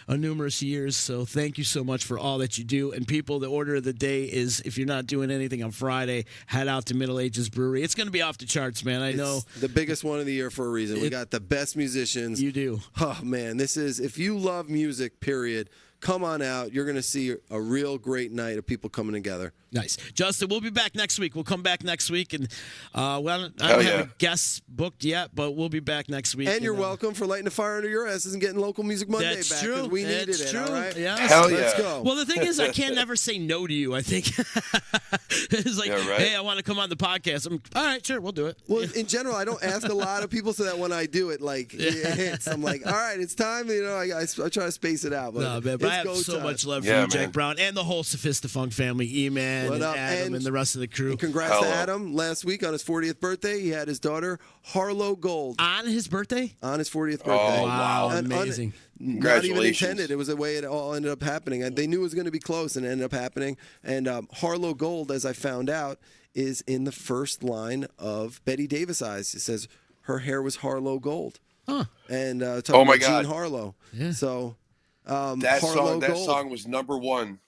C: numerous years. So thank you so much for all that you do. And people, the order of the day is, if you're not doing anything on Friday, head out to Middle Ages Brewery. It's going to be off the charts, man. I know.
E: The biggest one of the year for a reason. We got the best musicians.
C: You do.
E: Oh, man. This is, if you love music, period, come on out. You're going to see a real great night of people coming together.
C: Nice. Justin, we'll be back next week. We'll come back next week. And I don't have a guest booked yet, but we'll be back next week.
E: And you're welcome for lighting a fire under your asses and getting Local Music Monday
C: That's
E: back.
C: True.
E: We needed
C: That's
E: it,
C: true.
E: all right?
C: Yeah.
D: Hell yeah.
E: Let's go.
C: Well, the thing is, I can't never say no to you, I think. It's like, hey, I want to come on the podcast. All right, sure, we'll do it.
E: Well, in general, I don't ask a lot of people, so that when I do it, like, it hits. I'm like, all right, it's time. You know, I try to space it out. But
C: No, man, but I have so much love for you, Jack Brown, and the whole Sophistafunk family, E-Man, and Adam, and the rest of the crew.
E: And congrats to Adam. Last week on his 40th birthday, he had his daughter, Harlow Gold.
C: On his birthday?
E: On his 40th birthday.
C: Oh, wow. Amazing.
E: Not even intended. It was the way it all ended up happening. They knew it was going to be close, and it ended up happening. And Harlow Gold, as I found out, is in the first line of Betty Davis Eyes. It says her hair was Harlow Gold.
C: Huh.
E: And talking about Jean Harlow.
C: Yeah.
E: So
D: that
E: Gold.
D: song was number one.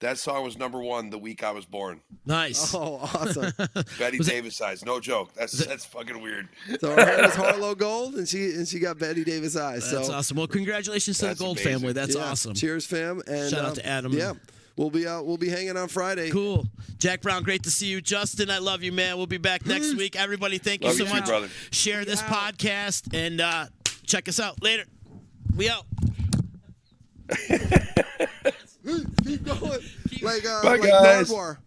D: That song was number one the week I was born.
C: Nice.
E: Oh, awesome.
D: Betty Davis Eyes. No joke. That's fucking weird.
E: So her hair was Harlow Gold, and she got Betty Davis Eyes.
C: That's awesome. Well, congratulations to the Gold family. That's awesome.
E: Cheers, fam. And
C: shout out to Adam.
E: Yeah. We'll be hanging on Friday.
C: Cool. Jack Brown, great to see you. Justin, I love you, man. We'll be back next week. Everybody, thank you so much.
D: Brother.
C: Share this podcast and check us out later. We out.
E: Keep going. Like
D: Bye, guys.
E: Nardwar.